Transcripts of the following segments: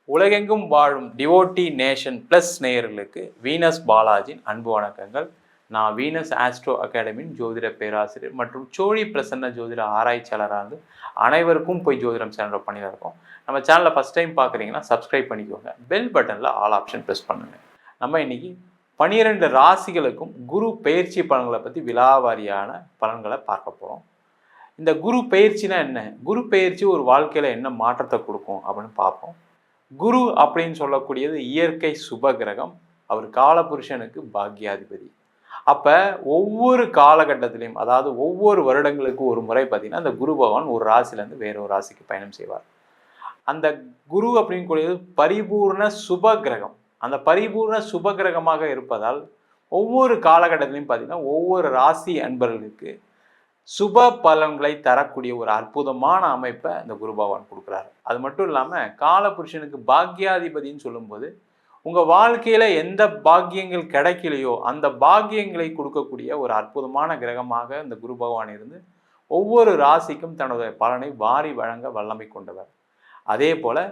உலகெங்கும் வாழும் devotee nation plus நேயர்களுக்கு வீனஸ் பாலாஜின் அன்பு வணக்கங்கள். நான் வீனஸ் ஆஸ்ட்ரோ அகாடமியின் ஜோதிட பேராசிரியர் மற்றும் சோழி பிரசன்ன ஜோதிட ஆராய்ச்சியாளராக இருந்து அனைவருக்கும் போய் ஜோதிடம் சேனலில் பண்ணிதான் இருக்கோம். நம்ம சேனலில் ஃபஸ்ட் டைம் பார்க்குறீங்கன்னா சப்ஸ்கிரைப் பண்ணிக்கோங்க. பெல் பட்டனில் ஆல் ஆப்ஷன் ப்ரெஸ் பண்ணுங்க. நம்ம இன்னைக்கு 12 ராசிகளுக்கும் குரு பெயர்ச்சி பலன்களை பற்றி விலாவாரியான பலன்களை பார்க்க போகிறோம். இந்த குரு பெயர்ச்சினா என்ன, குரு பெயர்ச்சி ஒரு வாழ்க்கையில் என்ன மாற்றத்தை கொடுக்கும் அப்படின்னு பார்ப்போம். குரு அப்படின்னு சொல்லக்கூடியது இயற்கை சுப கிரகம். அவர் காலபுருஷனுக்கு பாக்யாதிபதி. அப்போ ஒவ்வொரு காலகட்டத்திலையும், அதாவது ஒவ்வொரு வருடங்களுக்கு ஒரு முறை பார்த்தீங்கன்னா அந்த குரு பகவான் ஒரு ராசிலேருந்து வேற ஒரு ராசிக்கு பயணம் செய்வார். அந்த குரு அப்படின்னு கூடியது பரிபூர்ண சுப கிரகம். அந்த பரிபூர்ண சுப கிரகமாக இருப்பதால் ஒவ்வொரு காலகட்டத்திலையும் பார்த்தீங்கன்னா ஒவ்வொரு ராசி அன்பர்களுக்கு சுப பலன்களை தரக்கூடிய ஒரு அற்புதமான அமைப்பை இந்த குரு பகவான் கொடுக்குறாரு. அது மட்டும் இல்லாமல் காலபுருஷனுக்கு பாக்யாதிபதினு சொல்லும்போது உங்கள் வாழ்க்கையில் எந்த பாக்கியங்கள் கிடைக்கலையோ அந்த பாக்கியங்களை கொடுக்கக்கூடிய ஒரு அற்புதமான கிரகமாக இந்த குரு பகவான் இருந்து ஒவ்வொரு ராசிக்கும் தனது பலனை வாரி வழங்க வல்லமை கொண்டவர். அதே போல்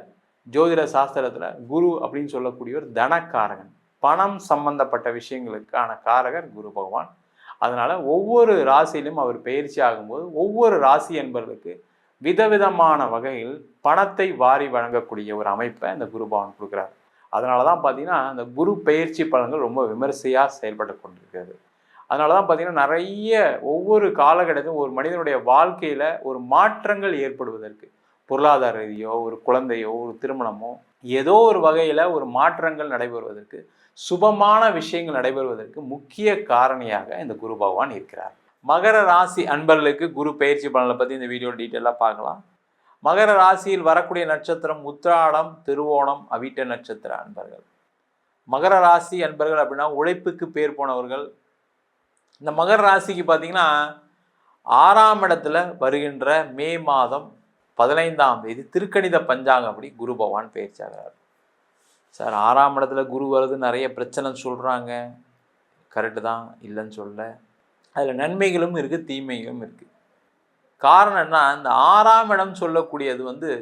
ஜோதிட சாஸ்திரத்தில் குரு அப்படின்னு சொல்லக்கூடியவர் தனக்காரகன். பணம் சம்பந்தப்பட்ட விஷயங்களுக்கான காரகர் குரு பகவான். அதனால் ஒவ்வொரு ராசியிலும் அவர் பயிற்சி ஆகும்போது ஒவ்வொரு ராசி என்பவர்களுக்கு விதவிதமான வகையில் பணத்தை வாரி வழங்கக்கூடிய ஒரு அமைப்பை இந்த குரு பகவான் கொடுக்குறாரு. அதனால தான் பார்த்தீங்கன்னா இந்த குரு பயிற்சி பலன்கள் ரொம்ப விமர்சையாக செயல்பட்டு கொண்டிருக்கிறது. அதனால தான் பார்த்தீங்கன்னா நிறைய ஒவ்வொரு காலகட்டத்திலும் ஒரு மனிதனுடைய வாழ்க்கையில் ஒரு மாற்றங்கள் ஏற்படுவதற்கு, பொருளாதார ரீதியோ ஒரு குழந்தையோ ஒரு திருமணமோ ஏதோ ஒரு வகையில் ஒரு மாற்றங்கள் நடைபெறுவதற்கு, சுபமான விஷயங்கள் நடைபெறுவதற்கு முக்கிய காரணியாக இந்த குரு பகவான் இருக்கிறார். மகர ராசி அன்பர்களுக்கு குரு பயிற்சி பலனை பற்றி இந்த வீடியோ டீட்டெயிலாக பார்க்கலாம். மகர ராசியில் வரக்கூடிய நட்சத்திரம் உத்திராடம், திருவோணம், அவிட்ட நட்சத்திர அன்பர்கள். மகர ராசி அன்பர்கள் அப்படின்னா உழைப்புக்கு பேர் போனவர்கள். இந்த மகர ராசிக்கு பார்த்தீங்கன்னா 6ஆம் இடத்துல வருகின்ற மே மாதம் 15ஆம் தேதி திருக்கணித பஞ்சாங்கம் அப்படி குரு பகவான் பயிற்சி ஆகிறார். சார் 6ஆம் இடத்துல குரு வருது, நிறைய பிரச்சனை சொல்கிறாங்க. கரெக்டு தான், இல்லைன்னு சொல்ல. அதில் நன்மைகளும் இருக்குது, தீமைகளும் இருக்குது. காரணம் என்ன, இந்த 6ஆம் இடம் சொல்லக்கூடியது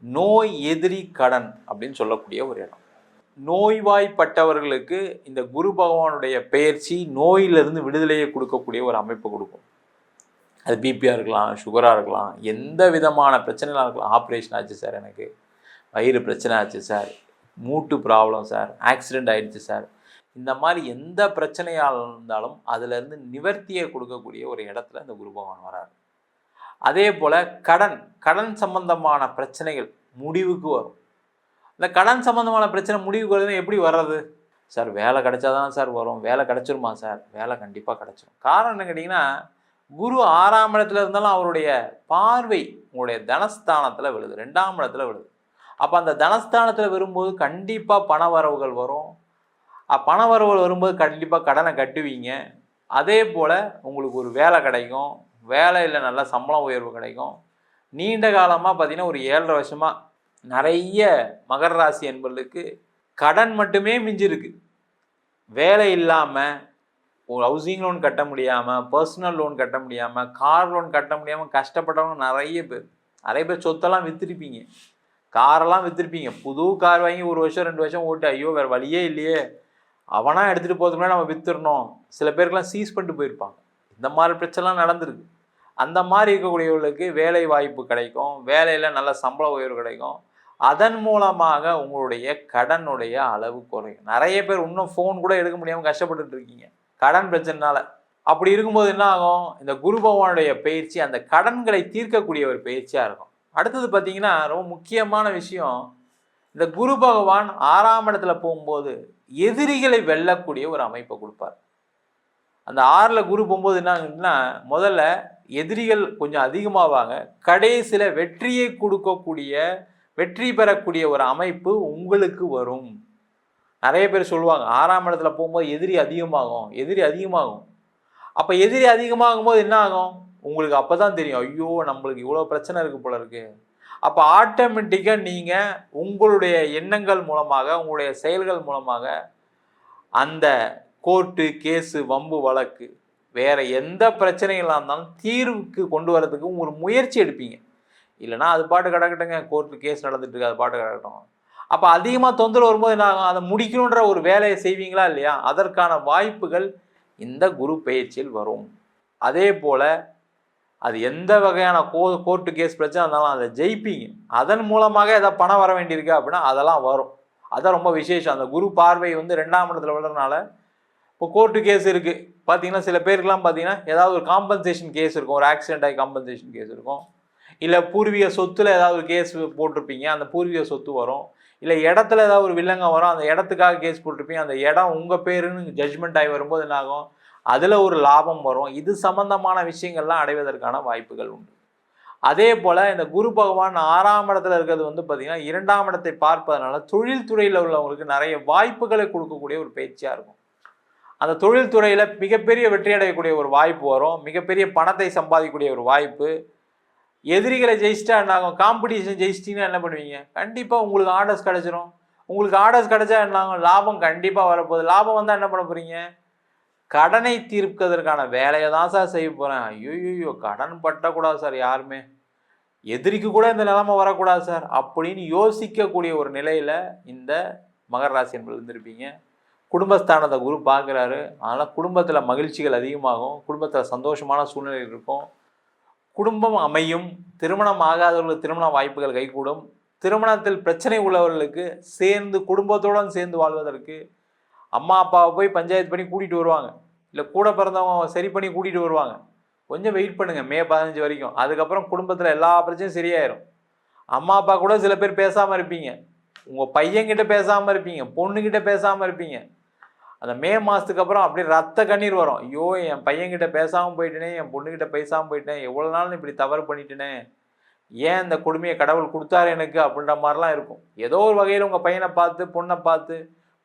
நோய் எதிரி கடன் அப்படின்னு சொல்லக்கூடிய ஒரு இடம். நோய்வாய்ப்பட்டவர்களுக்கு இந்த குரு பகவானுடைய பெயர்ச்சி நோயிலிருந்து விடுதலையை கொடுக்கக்கூடிய ஒரு அமைப்பு கொடுக்கும். அது பிபியாக இருக்கலாம், சுகராக இருக்கலாம், எந்த விதமான பிரச்சனைலாம் இருக்கலாம். ஆப்ரேஷன் ஆச்சு சார், எனக்கு வயிறு பிரச்சனை ஆச்சு சார், மூட்டு ப்ராப்ளம் சார், ஆக்சிடெண்ட் ஆகிடுச்சு சார், இந்த மாதிரி எந்த பிரச்சனையாக இருந்தாலும் அதிலேருந்து நிவர்த்தியை கொடுக்கக்கூடிய ஒரு இடத்துல இந்த குரு பகவான் வரார். அதே போல் கடன் சம்பந்தமான பிரச்சனைகள் முடிவுக்கு வரும். இந்த கடன் சம்பந்தமான பிரச்சனை முடிவுக்கு வருதுன்னா எப்படி வர்றது சார்? வேலை கிடைச்சாதான் சார் வரும். வேலை கிடைச்சிருமா சார்? வேலை கண்டிப்பாக கிடைச்சிரும். காரணம் என்ன கேட்டிங்கன்னா, குரு 6ஆம் இடத்துல இருந்தாலும் அவருடைய பார்வை உங்களுடைய தனஸ்தானத்தில் விழுது, 2ஆம் இடத்துல விழுது. அப்போ அந்த தனஸ்தானத்தில் வரும்போது கண்டிப்பாக பண வரவுகள் வரும். பண வரவுகள் வரும்போது கண்டிப்பாக கடனை கட்டுவீங்க. அதே போல் உங்களுக்கு ஒரு வேலை கிடைக்கும், வேலையில் நல்ல சம்பளம் உயர்வு கிடைக்கும். நீண்ட காலமாக பார்த்தீங்கன்னா ஒரு 7.5 வருஷமாக நிறைய மகர ராசி என்பவர்களுக்கு கடன் மட்டுமே மிஞ்சிருக்கு. வேலை இல்லாமல், ஒரு ஹவுசிங் லோன் கட்ட முடியாமல், பர்சனல் லோன் கட்ட முடியாமல், கார் லோன் கட்ட முடியாமல் கஷ்டப்பட்டவங்க நிறைய பேர் சொத்தெல்லாம் விற்றுருப்பீங்க, காரெல்லாம் விற்றுருப்பீங்க. புது கார் வாங்கி 1 வருஷம் 2 வருஷம் ஓட்டு ஐயோ வேறு வழியே இல்லையே, அவனா எடுத்துகிட்டு போகிறதுக்குமே நம்ம விற்றுறணும். சில பேருக்கெல்லாம் சீஸ் பண்ணிட்டு போயிருப்பாங்க. இந்த மாதிரி பிரச்சனைலாம் நடந்திருக்கு. அந்த மாதிரி இருக்கக்கூடியவர்களுக்கு வேலை வாய்ப்பு கிடைக்கும், வேலையில் நல்ல சம்பள உயர்வு கிடைக்கும். அதன் மூலமாக உங்களுடைய கடனுடைய அளவு குறையும். நிறைய பேர் இன்னும் ஃபோன் கூட எடுக்க முடியாமல் கஷ்டப்பட்டுட்டு இருக்கீங்க கடன் பிரச்சனைனால. அப்படி இருக்கும்போது என்ன ஆகும், இந்த குரு பகவானுடைய பயிற்சி அந்த கடன்களை தீர்க்கக்கூடிய ஒரு பயிற்சியாக இருக்கும். அடுத்தது பார்த்தீங்கன்னா ரொம்ப முக்கியமான விஷயம், இந்த குரு பகவான் 6ஆம் இடத்துல போகும்போது எதிரிகளை வெல்லக்கூடிய ஒரு அமைப்பை கொடுப்பார். அந்த 6ல் குரு போகும்போது என்ன ஆகுதுன்னா, முதல்ல எதிரிகள் கொஞ்சம் அதிகமாவாங்க, கடைசியில் வெற்றியை கொடுக்கக்கூடிய, வெற்றி பெறக்கூடிய ஒரு அமைப்பு உங்களுக்கு வரும். நிறைய பேர் சொல்லுவாங்க 6ஆம் இடத்துல போகும்போது எதிரி அதிகமாகும். அப்போ எதிரி அதிகமாகும் போது என்ன ஆகும், உங்களுக்கு அப்போ தான் தெரியும், ஐயோ நம்மளுக்கு இவ்வளோ பிரச்சனை இருக்குது போல இருக்குது. அப்போ ஆட்டோமேட்டிக்காக நீங்கள் உங்களுடைய எண்ணங்கள் மூலமாக, உங்களுடைய செயல்கள் மூலமாக அந்த கோர்ட்டு கேஸு வம்பு வழக்கு வேறு எந்த பிரச்சனைகளாக இருந்தாலும் தீர்வுக்கு கொண்டு வரதுக்கு ஒரு முயற்சி எடுப்பீங்க. இல்லைனா அது பாட்டு கிடக்கட்டுங்க, கோர்ட்டு கேஸ் நடந்துட்டு இருக்கு, அது பாட்டு கிடக்கட்டும். அப்போ அதிகமாக தொந்தரவு வரும்போது என்ன ஆகும்? அதை முடிக்கணுன்ற ஒரு வேலையை செய்வீங்களா இல்லையா? அதற்கான வாய்ப்புகள் இந்த குரு பெயர்ச்சியில் வரும். அதே போல் அது எந்த வகையான கோர்ட்டு கேஸ் பிரச்சனை இருந்தாலும் அதை ஜெயிப்பீங்க. அதன் மூலமாக ஏதாவது பணம் வர வேண்டியிருக்கு அப்படின்னா அதெல்லாம் வரும். அதான் ரொம்ப விசேஷம். அந்த குரு பார்வை வந்து 2ஆம் இடத்துல விடுறதுனால இப்போ கோர்ட்டு கேஸ் இருக்குது பார்த்தீங்கன்னா, சில பேருக்குலாம் பார்த்தீங்கன்னா ஏதாவது ஒரு காம்பன்சேஷன் கேஸ் இருக்கும். ஒரு ஆக்சிடென்ட் ஆகி காம்பன்சேஷன் கேஸ் இருக்கும். இல்லை பூர்வீக சொத்தில் ஏதாவது ஒரு கேஸ் போட்டிருப்பீங்க, அந்த பூர்வீக சொத்து வரும். இல்லை இடத்துல ஏதாவது ஒரு வில்லங்க வரும், அந்த இடத்துக்காக கேஸ் போட்டிருப்பீங்க, அந்த இடம் உங்கள் பேருன்னு ஜட்ஜ்மெண்ட் ஆகி வரும்போது என்ன ஆகும்? அதில் ஒரு லாபம் வரும். இது சம்பந்தமான விஷயங்கள்லாம் அடைவதற்கான வாய்ப்புகள் உண்டு. அதே போல் இந்த குரு பகவான் 6ஆம் இடத்துல இருக்கிறது வந்து பார்த்திங்கன்னா 2ஆம் இடத்தை பார்ப்பதனால தொழில் துறையில் உள்ளவங்களுக்கு நிறைய வாய்ப்புகளை கொடுக்கக்கூடிய ஒரு பயிற்சியாக இருக்கும். அந்த தொழில் துறையில் மிகப்பெரிய வெற்றி அடையக்கூடிய ஒரு வாய்ப்பு வரும். மிகப்பெரிய பணத்தை சம்பாதிக்கக்கூடிய ஒரு வாய்ப்பு. எதிரிகளை ஜெயிச்சிட்டா என்ன ஆகும்? காம்படிஷன் ஜெயிச்சிட்டிங்கன்னா என்ன பண்ணுவீங்க? கண்டிப்பாக உங்களுக்கு ஆர்டர்ஸ் கிடச்சிரும். உங்களுக்கு ஆர்டர்ஸ் கிடச்சா என்ன ஆகும்? லாபம் கண்டிப்பாக வரப்போகுது. லாபம் வந்தால் என்ன பண்ண போகிறீங்க? கடனை தீர்ப்பதற்கான வேலையை தான் சார் செய்ய போகிறேன். ஐயோ கடன் பட்டக்கூடாது சார் யாருமே. எதிரிக்கு கூட இந்த நிலைமை வரக்கூடாது சார் அப்படின்னு யோசிக்கக்கூடிய ஒரு நிலையில் இந்த மகர ராசி என்பது இருந்திருப்பீங்க. குடும்பஸ்தானத்தை குரு பார்க்குறாரு. அதனால் குடும்பத்தில் மகிழ்ச்சிகள் அதிகமாகும். குடும்பத்தில் சந்தோஷமான சூழ்நிலை இருக்கும். குடும்பம் அமையும். திருமணம் ஆகாதவர்களுக்கு திருமண வாய்ப்புகள் கைகூடும். திருமணத்தில் பிரச்சனை உள்ளவர்களுக்கு சேர்ந்து குடும்பத்தோடு சேர்ந்து வாழ்வதற்கு அம்மா அப்பாவை போய் பஞ்சாயத்து பண்ணி கூட்டிகிட்டு வருவாங்க. இல்லை கூட பிறந்தவங்க சரி பண்ணி கூட்டிகிட்டு வருவாங்க. கொஞ்சம் வெயிட் பண்ணுங்கள் மே 15 வரைக்கும். அதுக்கப்புறம் குடும்பத்தில் எல்லா பிரச்சனையும் சரியாயிரும். அம்மா அப்பா கூட சில பேர் பேசாமல் இருப்பீங்க. உங்கள் பையன்கிட்ட பேசாமல் இருப்பீங்க, பொண்ணுக்கிட்ட பேசாமல் இருப்பீங்க. அந்த மே மாதத்துக்கு அப்புறம் அப்படியே ரத்த கண்ணீர் வரும். ஐயோ என் பையன்கிட்ட பேசாமல் போயிட்டேனே, என் பொண்ணுக்கிட்ட பேசாமல் போயிட்டேன், எவ்வளோ நாள் இப்படி தவறு பண்ணிட்டேனே, ஏன் இந்த கொடுமையை கடவுள் கொடுத்தாரு எனக்கு அப்படின்ற மாதிரிலாம் இருக்கும். ஏதோ ஒரு வகையில் உங்கள் பையனை பார்த்து பொண்ணை பார்த்து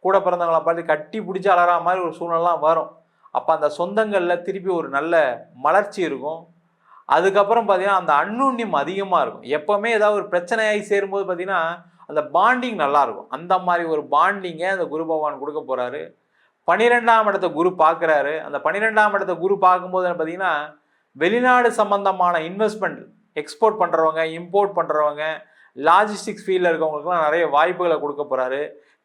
கூட பிறந்தவங்களை பார்த்து கட்டி பிடிச்சி அலறா மாதிரி ஒரு சூழ்நிலாம் வரும். அப்போ அந்த சொந்தங்களில் திருப்பி ஒரு நல்ல மலர்ச்சி இருக்கும். அதுக்கப்புறம் பார்த்தீங்கன்னா அந்த அன்னுண்ணியம் அதிகமாக இருக்கும். எப்போவுமே ஏதாவது ஒரு பிரச்சனையாகி சேரும்போது பார்த்தீங்கன்னா அந்த பாண்டிங் நல்லாயிருக்கும். அந்த மாதிரி ஒரு பாண்டிங்கை அந்த குரு பகவான் கொடுக்க போகிறாரு. 12ஆம் இடத்தை குரு பார்க்குறாரு. அந்த 12ஆம் இடத்தை குரு பார்க்கும்போது பார்த்தீங்கன்னா வெளிநாடு சம்பந்தமான இன்வெஸ்ட்மெண்ட், எக்ஸ்போர்ட் பண்ணுறவங்க, இம்போர்ட் பண்ணுறவங்க, லாஜிஸ்டிக்ஸ் ஃபீல்டில் இருக்கவங்களுக்குலாம் நிறைய வாய்ப்புகளை கொடுக்க போகிறாரு.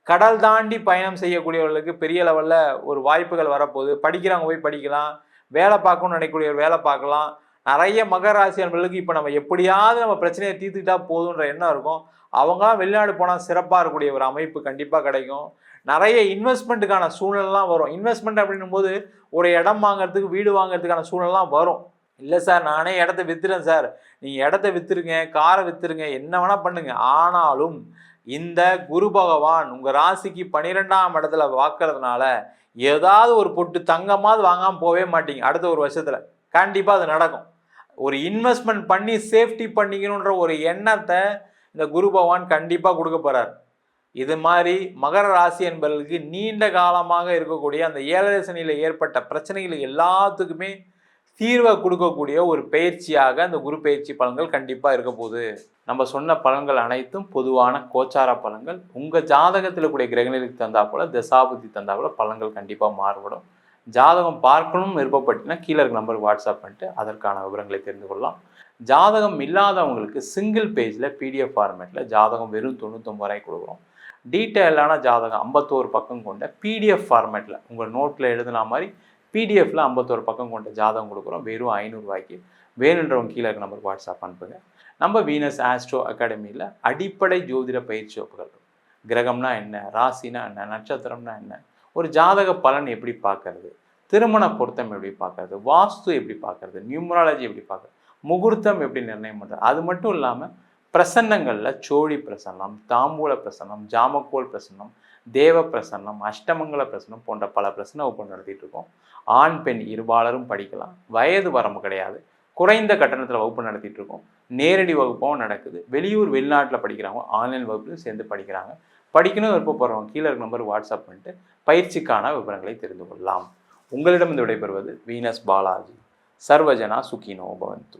கடல் தாண்டி பயணம் செய்யக்கூடியவர்களுக்கு பெரிய லெவலில் ஒரு வாய்ப்புகள் வரப்போகுது. படிக்கிறவங்க போய் படிக்கலாம், வேலை பார்க்கணும்னு நினைக்கக்கூடியவர் வேலை பார்க்கலாம். நிறைய மகர ராசி அன்பர்களுக்கு இப்போ நம்ம எப்படியாவது நம்ம பிரச்சனையை தீர்த்துக்கிட்டா போதுன்ற எண்ணம் இருக்கும். அவங்களாம் வெளிநாடு போனால் சிறப்பாக இருக்கக்கூடிய ஒரு அமைப்பு கண்டிப்பாக கிடைக்கும். நிறைய இன்வெஸ்ட்மெண்ட்டுக்கான சூழ்நிலாம் வரும். இன்வெஸ்ட்மெண்ட் அப்படின்னும் போது ஒரு இடம் வாங்குறதுக்கு, வீடு வாங்குறதுக்கான சூழ்நிலாம் வரும். இல்லை சார் நானே இடத்த விற்றுறேன் சார், நீங்கள் இடத்த விற்றுருங்க, காரை விற்றுருங்க, என்ன வேணால் பண்ணுங்க. ஆனாலும் இந்த குரு பகவான் உங்கள் ராசிக்கு 12ஆம் இடத்துல பார்க்கறதுனால ஏதாவது ஒரு பொட்டு தங்கமாவது வாங்காமல் போகவே மாட்டீங்க. அடுத்த ஒரு வருஷத்தில் கண்டிப்பாக அது நடக்கும். ஒரு இன்வெஸ்ட்மெண்ட் பண்ணி சேஃப்டி பண்ணிக்கணுன்ற ஒரு எண்ணத்தை இந்த குரு பகவான் கண்டிப்பாக கொடுக்க போகிறார். இது மாதிரி மகர ராசி என்பவர்களுக்கு நீண்ட காலமாக இருக்கக்கூடிய அந்த 7 சனியில் ஏற்பட்ட பிரச்சனைகளுக்கு எல்லாத்துக்குமே தீர்வை கொடுக்கக்கூடிய ஒரு பயிற்சியாக அந்த குரு பயிற்சி பலன்கள் கண்டிப்பாக இருக்க போகுது. நம்ம சொன்ன பலன்கள் அனைத்தும் பொதுவான கோச்சார பலன்கள். உங்கள் ஜாதகத்தில் கூடிய கிரகநிலைக்கு தந்தா போல, தசாபுத்தி தந்தா போல பலன்கள் கண்டிப்பாக மாறுபடும். ஜாதகம் பார்க்கணும்னு விருப்பப்பட்டீங்கன்னா கீழே இருக்க நம்பருக்கு வாட்ஸ்அப் பண்ணிட்டு அதற்கான விவரங்களை தெரிந்து கொள்ளலாம். ஜாதகம் இல்லாதவங்களுக்கு சிங்கிள் பேஜில் PDF ஃபார்மேட்டில் ஜாதகம் வெறும் 99 ரூபாய்க்கு கொடுக்குறோம். டீட்டெயிலான ஜாதகம் 51 பக்கம் கொண்ட PDF ஃபார்மேட்டில் உங்கள் நோட்டில் எழுதுனா மாதிரி PDFல 51 பக்கம் கொண்ட ஜாதகம் கொடுக்குறோம் வெறும் 500 ரூபாய்க்கு. வேணுன்றவங்க கீழே இருக்க நம்பருக்கு வாட்ஸ்அப் அனுப்புங்க. நம்ம வீனஸ் ஆஸ்ட்ரோ அகாடமியில் அடிப்படை ஜோதிட பயிற்சி வகுப்புகள். கிரகம்னா என்ன, ராசினா என்ன, நட்சத்திரம்னா என்ன, ஒரு ஜாதக பலன் எப்படி பார்க்கறது, திருமண பொருத்தம் எப்படி பார்க்கறது, வாஸ்து எப்படி பார்க்கறது, நியூமராலஜி எப்படி பார்க்கறது, முகூர்த்தம் எப்படி நிர்ணயம் பண்ணுறது, அது மட்டும் இல்லாமல் பிரசன்னங்களில் சோழி பிரசன்னம், தாம்பூல பிரசன்னம், ஜாமக்கோல் பிரசன்னம், தேவ பிரசன்னம், அஷ்டமங்கல பிரசன்னம் போன்ற பல பிரசன்ன வகுப்பு நடத்திட்டு இருக்கோம். ஆண் பெண் இருபாலரும் படிக்கலாம். வயது வரம்பு கிடையாது. குறைந்த கட்டணத்தில் வகுப்பு நடத்திட்டு இருக்கோம். நேரடி வகுப்பும் நடக்குது. வெளியூர் வெளிநாட்டில் படிக்கிறவங்க ஆன்லைன் வகுப்புலையும் சேர்ந்து படிக்கிறாங்க. படிக்கணும் விருப்பப்படுறவங்க கீழே இருக்க நம்பர் வாட்ஸ்அப் பண்ணிட்டு பயிற்சிக்கான விவரங்களை தெரிந்து கொள்ளலாம். உங்களிடம் விடைபெறுவது வீனஸ் பாலாஜி. சர்வஜனா சுகினோ பவந்து.